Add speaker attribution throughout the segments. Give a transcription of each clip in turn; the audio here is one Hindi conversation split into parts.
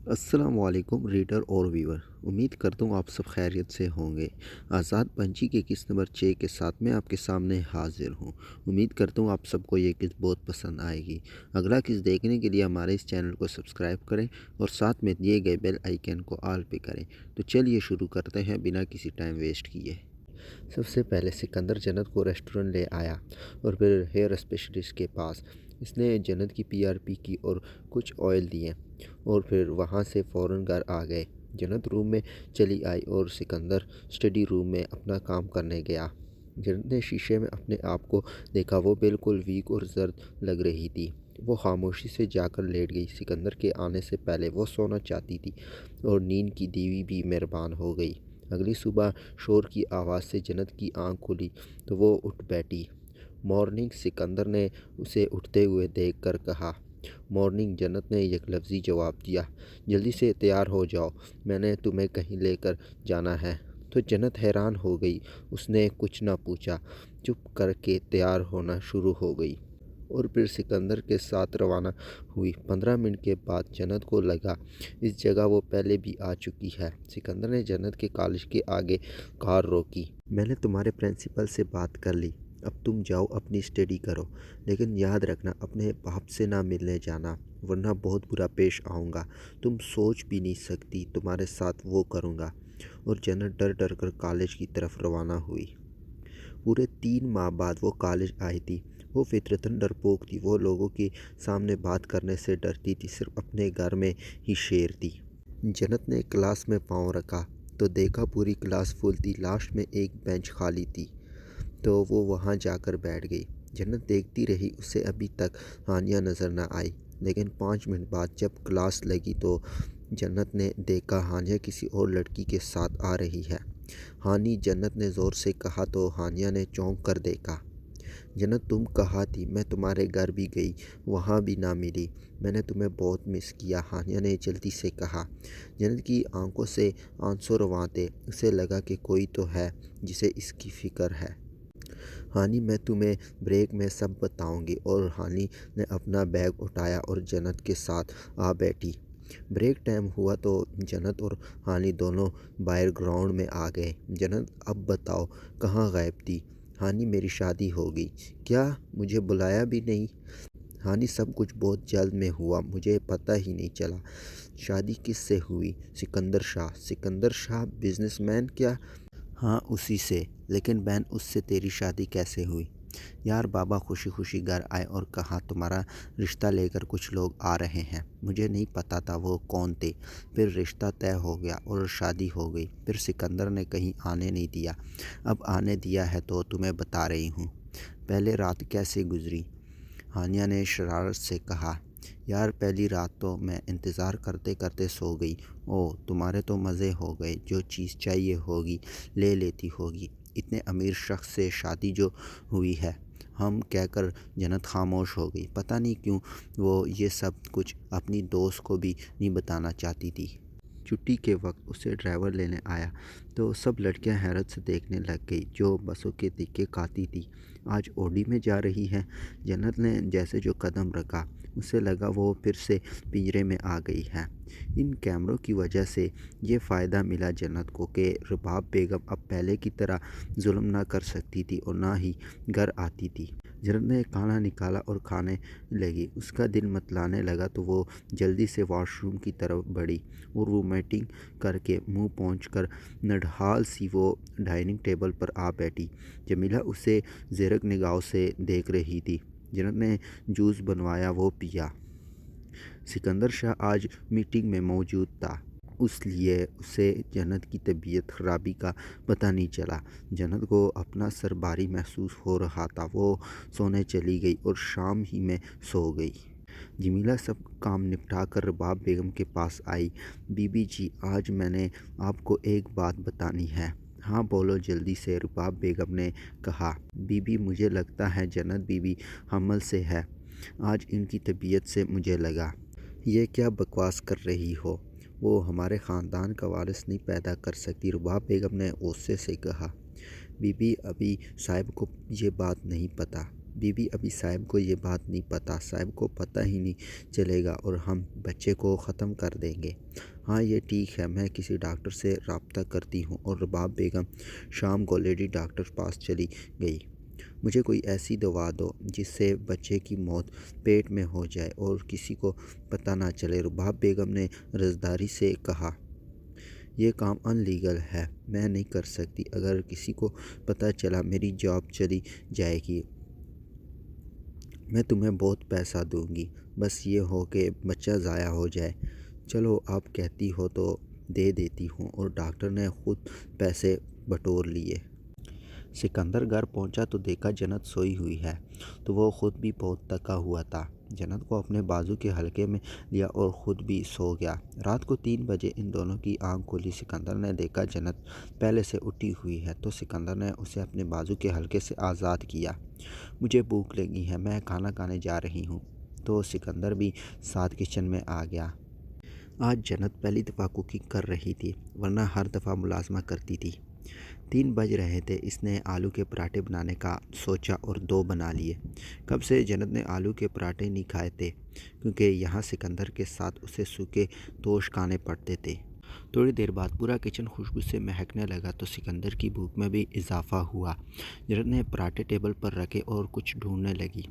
Speaker 1: अस्सलामुअलैकुम रीडर और व्यूअर। उम्मीद करता हूँ आप सब खैरियत से होंगे। आज़ाद पंछी के किस्त नंबर 6 के साथ मैं आपके सामने हाजिर हूँ। उम्मीद करता हूँ आप सबको ये किस्त बहुत पसंद आएगी। अगला किस्त देखने के लिए हमारे इस चैनल को सब्सक्राइब करें और साथ में दिए गए बेल आइकन को ऑल पे करें। तो चलिए शुरू करते हैं बिना किसी टाइम वेस्ट किए। सबसे पहले सिकंदर जन्नत को रेस्टोरेंट ले आया और फिर हेयर स्पेशलिस्ट के पास। इसने जन्नत की पीआरपी की और कुछ ऑयल दिए और फिर वहाँ से फ़ौरन घर आ गए। जन्नत रूम में चली आई और सिकंदर स्टडी रूम में अपना काम करने गया। जन्नत ने शीशे में अपने आप को देखा। वो बिल्कुल वीक और जर्द लग रही थी। वो खामोशी से जाकर लेट गई। सिकंदर के आने से पहले वो सोना चाहती थी और नींद की देवी भी मेहरबान हो गई। अगली सुबह शोर की आवाज़ से जन्नत की आंख खुली तो वो उठ बैठी। मॉर्निंग, सिकंदर ने उसे उठते हुए देखकर कहा। मॉर्निंग, जन्नत ने एक लफ्ज़ी जवाब दिया। जल्दी से तैयार हो जाओ, मैंने तुम्हें कहीं लेकर जाना है। तो जन्नत हैरान हो गई। उसने कुछ ना पूछा, चुप करके तैयार होना शुरू हो गई और फिर सिकंदर के साथ रवाना हुई। 15 मिनट के बाद जन्नत को लगा इस जगह वो पहले भी आ चुकी है। सिकंदर ने जन्नत के कॉलेज के आगे कार रोकी। मैंने तुम्हारे प्रिंसिपल से बात कर ली, अब तुम जाओ अपनी स्टडी करो, लेकिन याद रखना अपने बाप से ना मिलने जाना, वरना बहुत बुरा पेश आऊँगा। तुम सोच भी नहीं सकती तुम्हारे साथ वो करूँगा। और जन्नत डर डर कर कॉलेज की तरफ रवाना हुई। पूरे 3 माह बाद वो कॉलेज आई थी। वो फितरतन डरपोक थी। वो लोगों के सामने बात करने से डरती थी, सिर्फ अपने घर में ही शेर थी। जन्नत ने क्लास में पाँव रखा तो देखा पूरी क्लास फुल थी। लास्ट में एक बेंच खाली थी तो वो वहाँ जाकर बैठ गई। जन्नत देखती रही, उसे अभी तक हानिया नज़र न आई। लेकिन 5 मिनट बाद जब क्लास लगी तो जन्नत ने देखा हानिया किसी और लड़की के साथ आ रही है। हानी, जन्नत ने ज़ोर से कहा तो हानिया ने चौंक कर देखा। जन्नत, तुम कहाँ थी? मैं तुम्हारे घर भी गई, वहाँ भी ना मिली। मैंने तुम्हें बहुत मिस किया, हानिया ने जल्दी से कहा। जन्नत की आंखों से आंसू रवां थे। उसे लगा कि कोई तो है जिसे इसकी फ़िक्र है। हानी, मैं तुम्हें ब्रेक में सब बताऊंगी। और हानी ने अपना बैग उठाया और जन्नत के साथ आ बैठी। ब्रेक टाइम हुआ तो जन्नत और हानी दोनों बाहर ग्राउंड में आ गए। जन्नत, अब बताओ कहाँ गायब थी? हानी, मेरी शादी हो गई। क्या? मुझे बुलाया भी नहीं? हानि, सब कुछ बहुत जल्द में हुआ, मुझे पता ही नहीं चला। शादी किससे हुई? सिकंदर शाह। सिकंदर शाह बिजनेसमैन? क्या? हाँ, उसी से। लेकिन बहन, उससे तेरी शादी कैसे हुई? यार, बाबा खुशी खुशी घर आए और कहा तुम्हारा रिश्ता लेकर कुछ लोग आ रहे हैं। मुझे नहीं पता था वो कौन थे। फिर रिश्ता तय हो गया और शादी हो गई। फिर सिकंदर ने कहीं आने नहीं दिया। अब आने दिया है तो तुम्हें बता रही हूँ। पहले रात कैसे गुजरी? हानिया ने शरारत से कहा। यार, पहली रात तो मैं इंतज़ार करते करते सो गई। ओह, तुम्हारे तो मज़े हो गए। जो चीज़ चाहिए होगी ले लेती होगी। इतने अमीर शख्स से शादी जो हुई है, हम कहकर जन्नत खामोश हो गई। पता नहीं क्यों वो ये सब कुछ अपनी दोस्त को भी नहीं बताना चाहती थी। छुट्टी के वक्त उसे ड्राइवर लेने आया तो सब लड़कियां हैरत से देखने लग गई। जो बसों के दिक्के खाती थी, आज ऑडी में जा रही है। जन्नत ने जैसे जो कदम रखा, उसे लगा वो फिर से पिंजरे में आ गई है। इन कैमरों की वजह से ये फ़ायदा मिला जन्नत को कि रुबाब बेगम अब पहले की तरह जुल्म ना कर सकती थी और ना ही घर आती थी। जन्नत ने खाना निकाला और खाने लगी। उसका दिल मतलाने लगा तो वो जल्दी से वॉशरूम की तरफ बढ़ी और वोमिटिंग करके मुंह पोंछकर नढाल सी वो डाइनिंग टेबल पर आ बैठी। जमीला उसे ज़ेरक निगाहों से देख रही थी। जन्नत ने जूस बनवाया, वो पिया। सिकंदर शाह आज मीटिंग में मौजूद था, इसलिए उसे जन्नत की तबीयत खराबी का पता नहीं चला। जन्नत को अपना सर भारी महसूस हो रहा था। वो सोने चली गई और शाम ही में सो गई। जमीला सब काम निपटा कर रबाब बेगम के पास आई। बीबी जी, आज मैंने आपको एक बात बतानी है। हाँ बोलो जल्दी से, रबाब बेगम ने कहा। बीबी, मुझे लगता है जन्नत बीबी हमल से है। आज इनकी तबीयत से मुझे लगा। ये क्या बकवास कर रही हो? वो हमारे ख़ानदान का वारिस नहीं पैदा कर सकती, रबाब बेगम ने गुस्से से कहा। बीबी, अभी साहिब को ये बात नहीं पता। बीवी अभी साहब को ये बात नहीं पता, साहब को पता ही नहीं चलेगा और हम बच्चे को ख़त्म कर देंगे। हाँ ये ठीक है, मैं किसी डॉक्टर से रब्ता करती हूँ। और रबाब बेगम शाम को लेडी डॉक्टर पास चली गई। मुझे कोई ऐसी दवा दो जिससे बच्चे की मौत पेट में हो जाए और किसी को पता ना चले। रबाब बेगम ने रज़दारी से कहा, यह काम अनलीगल है, मैं नहीं कर सकती। अगर किसी को पता चला मेरी जॉब चली जाएगी। मैं तुम्हें बहुत पैसा दूंगी, बस ये हो कि बच्चा ज़ाया हो जाए। चलो आप कहती हो तो दे देती हूँ। और डॉक्टर ने खुद पैसे बटोर लिए। सिकंदर घर पहुंचा तो देखा जन्नत सोई हुई है, तो वो ख़ुद भी बहुत थका हुआ था। जन्नत को अपने बाजू के हल्के में लिया और ख़ुद भी सो गया। रात को 3 बजे इन दोनों की आंख खुली। सिकंदर ने देखा जन्नत पहले से उठी हुई है, तो सिकंदर ने उसे अपने बाजू के हल्के से आज़ाद किया। मुझे भूख लगी है, मैं खाना खाने जा रही हूँ। तो सिकंदर भी साथ किचन में आ गया। आज जन्नत पहली दफ़ा कुकिंग कर रही थी, वरना हर दफ़ा मुलाजमा करती थी। 3 बज रहे थे। इसने आलू के पराठे बनाने का सोचा और 2 बना लिए। कब से जन्नत ने आलू के पराठे नहीं खाए थे, क्योंकि यहाँ सिकंदर के साथ उसे सूखे तोश खाने पड़ते थे। थोड़ी देर बाद पूरा किचन खुशबू से महकने लगा, तो सिकंदर की भूख में भी इजाफा हुआ। जन्नत ने पराठे टेबल पर रखे और कुछ ढूंढने लगी।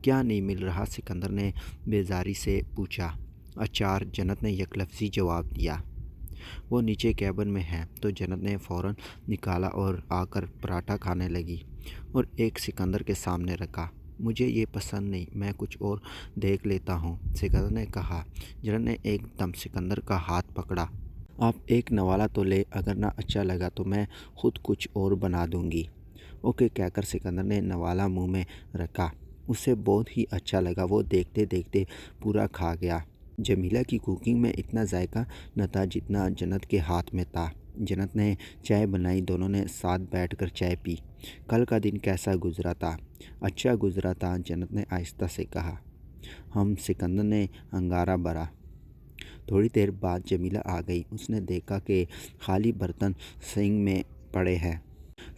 Speaker 1: क्या नहीं मिल रहा, सिकंदर ने बेजारी से पूछा। अचार, जन्नत ने यकलफ्ज़ी जवाब दिया। वो नीचे कैबिन में है। तो जन्नत ने फ़ौरन निकाला और आकर पराठा खाने लगी और एक सिकंदर के सामने रखा। मुझे ये पसंद नहीं, मैं कुछ और देख लेता हूँ, सिकंदर ने कहा। जन्नत ने एकदम सिकंदर का हाथ पकड़ा। आप एक नवाला तो ले, अगर ना अच्छा लगा तो मैं ख़ुद कुछ और बना दूँगी। ओके कहकर सिकंदर ने नवाला मुँह में रखा। उसे बहुत ही अच्छा लगा। वो देखते देखते पूरा खा गया। जमीला की कुकिंग में इतना जायका न था जितना जन्नत के हाथ में था। जन्नत ने चाय बनाई, दोनों ने साथ बैठकर चाय पी। कल का दिन कैसा गुजरा था? अच्छा गुजरा था, जन्नत ने आहिस्ता से कहा। हम, सिकंदर ने अंगारा भरा। थोड़ी देर बाद जमीला आ गई। उसने देखा कि खाली बर्तन सिंक में पड़े हैं।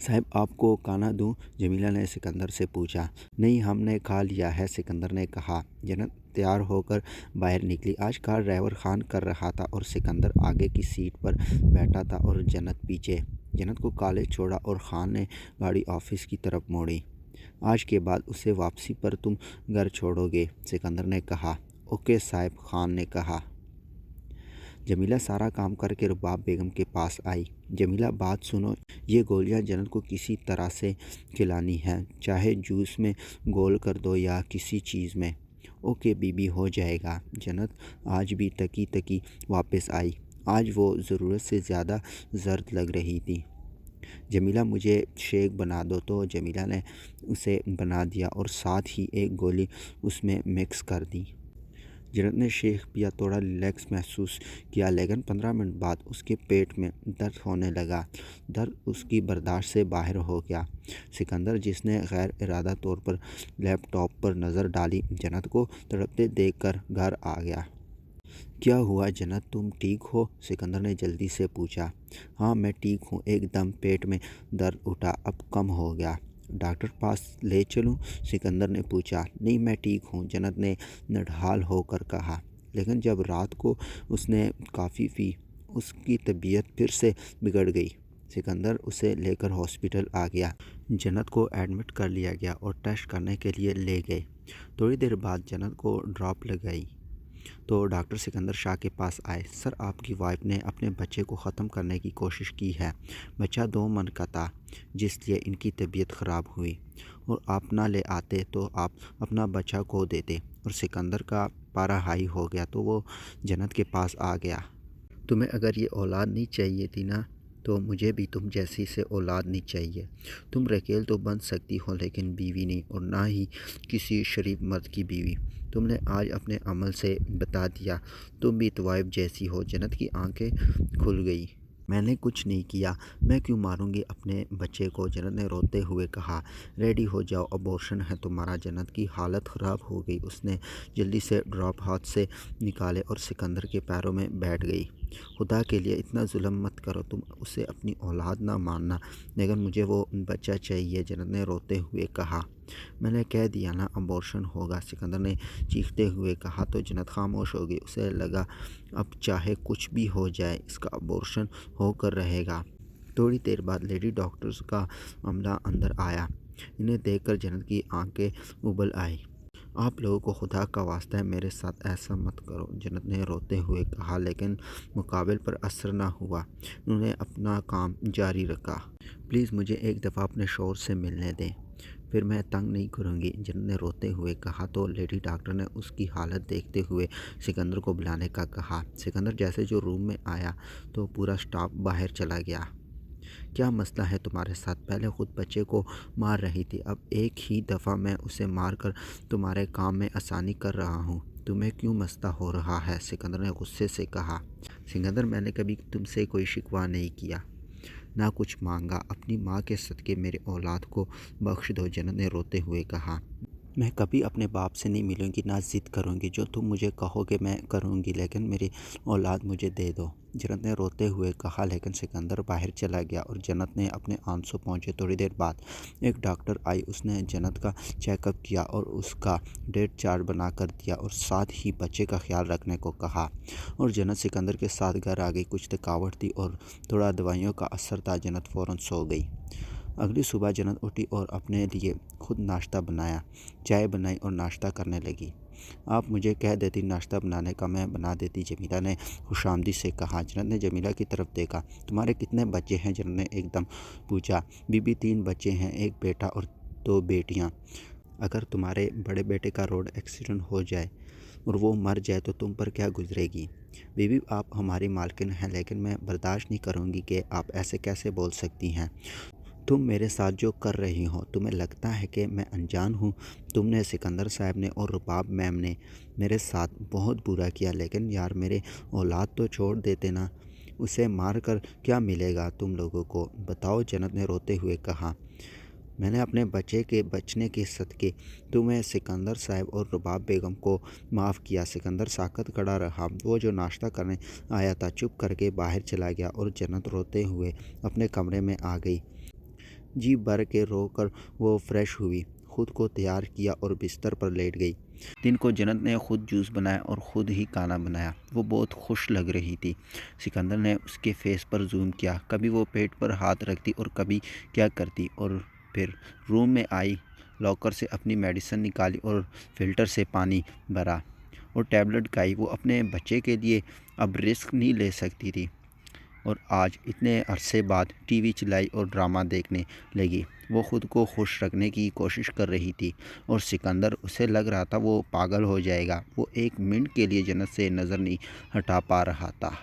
Speaker 1: साहब आपको खाना दूँ? जमीला ने सिकंदर से पूछा। नहीं, हमने खा लिया है, सिकंदर ने कहा। जन्नत तैयार होकर बाहर निकली। आज कार ड्राइवर खान कर रहा था और सिकंदर आगे की सीट पर बैठा था और जन्नत पीछे। जन्नत को कॉलेज छोड़ा और खान ने गाड़ी ऑफिस की तरफ मोड़ी। आज के बाद उसे वापसी पर तुम घर छोड़ोगे, सिकंदर ने कहा। ओके साहब, खान ने कहा। जमीला सारा काम करके रबाब बेगम के पास आई। जमीला बात सुनो, ये गोलियां जन्नत को किसी तरह से खिलानी है, चाहे जूस में घोल कर दो या किसी चीज़ में। ओके बीबी, हो जाएगा। जन्नत आज भी तकी तकी वापस आई। आज वो ज़रूरत से ज़्यादा जर्द लग रही थी। जमीला मुझे शेक बना दो। तो जमीला ने उसे बना दिया और साथ ही एक गोली उसमें मिक्स कर दी। जन्नत ने शेक पिया, थोड़ा रिलैक्स महसूस किया, लेकिन 15 मिनट बाद उसके पेट में दर्द होने लगा। दर्द उसकी बर्दाश्त से बाहर हो गया। सिकंदर, जिसने गैर इरादा तौर पर लैपटॉप पर नज़र डाली, जन्नत को तड़पते देखकर घर आ गया। क्या हुआ जन्नत, तुम ठीक हो? सिकंदर ने जल्दी से पूछा। हाँ मैं ठीक हूँ, एकदम पेट में दर्द उठा, अब कम हो गया। डॉक्टर पास ले चलूँ? सिकंदर ने पूछा। नहीं मैं ठीक हूँ, जन्नत ने नढाल होकर कहा। लेकिन जब रात को उसने काफ़ी पी, उसकी तबीयत फिर से बिगड़ गई। सिकंदर उसे लेकर हॉस्पिटल आ गया। जन्नत को एडमिट कर लिया गया और टेस्ट करने के लिए ले गए। थोड़ी देर बाद जन्नत को ड्रॉप लगाई तो डॉक्टर सिकंदर शाह के पास आए। सर, आपकी वाइफ ने अपने बच्चे को ख़त्म करने की कोशिश की है। बच्चा 2 मन का था, जिसलिए इनकी तबीयत ख़राब हुई, और आप ना ले आते तो आप अपना बच्चा खो देते। और सिकंदर का पारा हाई हो गया तो वो जन्नत के पास आ गया। तुम्हें अगर ये औलाद नहीं चाहिए थी ना, तो मुझे भी तुम जैसी से औलाद नहीं चाहिए। तुम रकेल तो बन सकती हो, लेकिन बीवी नहीं, और ना ही किसी शरीफ मर्द की बीवी। तुमने आज अपने अमल से बता दिया, तुम भी तवाइफ जैसी हो। जन्नत की आंखें खुल गई। मैंने कुछ नहीं किया, मैं क्यों मारूंगी अपने बच्चे को? जन्नत ने रोते हुए कहा। रेडी हो जाओ, अबॉर्शन है तुम्हारा। जन्नत की हालत ख़राब हो गई। उसने जल्दी से ड्रॉप हाथ से निकाले और सिकंदर के पैरों में बैठ गई। खुदा के लिए इतना जुल्म मत करो, तुम उसे अपनी औलाद ना मानना, लेकिन मुझे वो बच्चा चाहिए, जन्नत ने रोते हुए कहा। मैंने कह दिया ना अबॉर्शन होगा, सिकंदर ने चीखते हुए कहा। तो जन्नत खामोश हो गई। उसे लगा अब चाहे कुछ भी हो जाए इसका अबॉर्शन होकर रहेगा। थोड़ी देर बाद लेडी डॉक्टर्स का अमला अंदर आया। इन्हें देखकर जन्नत की आंखें उबल आई। आप लोगों को खुदा का वास्ता है मेरे साथ ऐसा मत करो, जन्नत ने रोते हुए कहा, लेकिन मुकाबिल पर असर न हुआ। उन्होंने अपना काम जारी रखा। प्लीज़ मुझे एक दफ़ा अपने शौहर से मिलने दें, फिर मैं तंग नहीं करूँगी, जन्नत ने रोते हुए कहा। तो लेडी डॉक्टर ने उसकी हालत देखते हुए सिकंदर को बुलाने का कहा। सिकंदर जैसे जो रूम में आया तो पूरा स्टाफ बाहर चला गया। क्या मसला है तुम्हारे साथ? पहले खुद बच्चे को मार रही थी, अब एक ही दफ़ा मैं उसे मार कर तुम्हारे काम में आसानी कर रहा हूँ। तुम्हें क्यों मसला हो रहा है? सिकंदर ने गुस्से से कहा। सिकंदर, मैंने कभी तुमसे कोई शिकवा नहीं किया, ना कुछ मांगा। अपनी माँ के सदके मेरी औलाद को बख्श दो, जन्नत ने रोते हुए कहा। मैं कभी अपने बाप से नहीं मिलूंगी, ना ज़िद करूंगी। जो तुम मुझे कहोगे मैं करूंगी, लेकिन मेरी औलाद मुझे दे दो, जन्नत ने रोते हुए कहा। लेकिन सिकंदर बाहर चला गया और जन्नत ने अपने आंसू पहुँचे। थोड़ी देर बाद एक डॉक्टर आई। उसने जन्नत का चेकअप किया और उसका डेट चार्ट बना कर दिया और साथ ही बच्चे का ख्याल रखने को कहा। और जन्नत सिकंदर के साथ घर आ गई। कुछ थकावट थी और थोड़ा दवाइयों का असर था। जन्नत फ़ौरन सो गई। अगली सुबह जन्नत उठी और अपने लिए खुद नाश्ता बनाया, चाय बनाई और नाश्ता करने लगी। आप मुझे कह देती नाश्ता बनाने का, मैं बना देती, जमीला ने खुशामदी से कहा। जन्नत ने जमीला की तरफ देखा। तुम्हारे कितने बच्चे हैं? जन्नत ने एकदम पूछा। बीबी, 3 बच्चे हैं, एक बेटा और 2 बेटियां। अगर तुम्हारे बड़े बेटे का रोड एक्सीडेंट हो जाए और वो मर जाए तो तुम पर क्या गुजरेगी? बीबी, आप हमारी मालकिन हैं, लेकिन मैं बर्दाश्त नहीं करूँगी कि आप ऐसे कैसे बोल सकती हैं। तुम मेरे साथ जो कर रही हो, तुम्हें लगता है कि मैं अनजान हूँ? तुमने, सिकंदर साहब ने और रुबाब मैम ने मेरे साथ बहुत बुरा किया, लेकिन यार मेरे औलाद तो छोड़ देते ना। उसे मार कर क्या मिलेगा तुम लोगों को, बताओ, जन्नत ने रोते हुए कहा। मैंने अपने बच्चे के बचने के सदके तुम्हें, सिकंदर साहब और रुबाब बेगम को माफ़ किया। सिकंदर साकत खड़ा रहा। वो जो नाश्ता करने आया था चुप करके बाहर चला गया और जन्नत रोते हुए अपने कमरे में आ गई। जी भर के रोकर वो फ्रेश हुई, खुद को तैयार किया और बिस्तर पर लेट गई। दिन को जन्नत ने खुद जूस बनाया और ख़ुद ही खाना बनाया। वो बहुत खुश लग रही थी। सिकंदर ने उसके फेस पर जूम किया। कभी वो पेट पर हाथ रखती और कभी क्या करती। और फिर रूम में आई, लॉकर से अपनी मेडिसिन निकाली और फिल्टर से पानी भरा और टैबलेट खाई। वो अपने बच्चे के लिए अब रिस्क नहीं ले सकती थी और आज इतने अरसे बाद टीवी चलाई और ड्रामा देखने लगी। वो ख़ुद को खुश रखने की कोशिश कर रही थी और सिकंदर, उसे लग रहा था वो पागल हो जाएगा। वो एक मिनट के लिए जन्नत से नज़र नहीं हटा पा रहा था।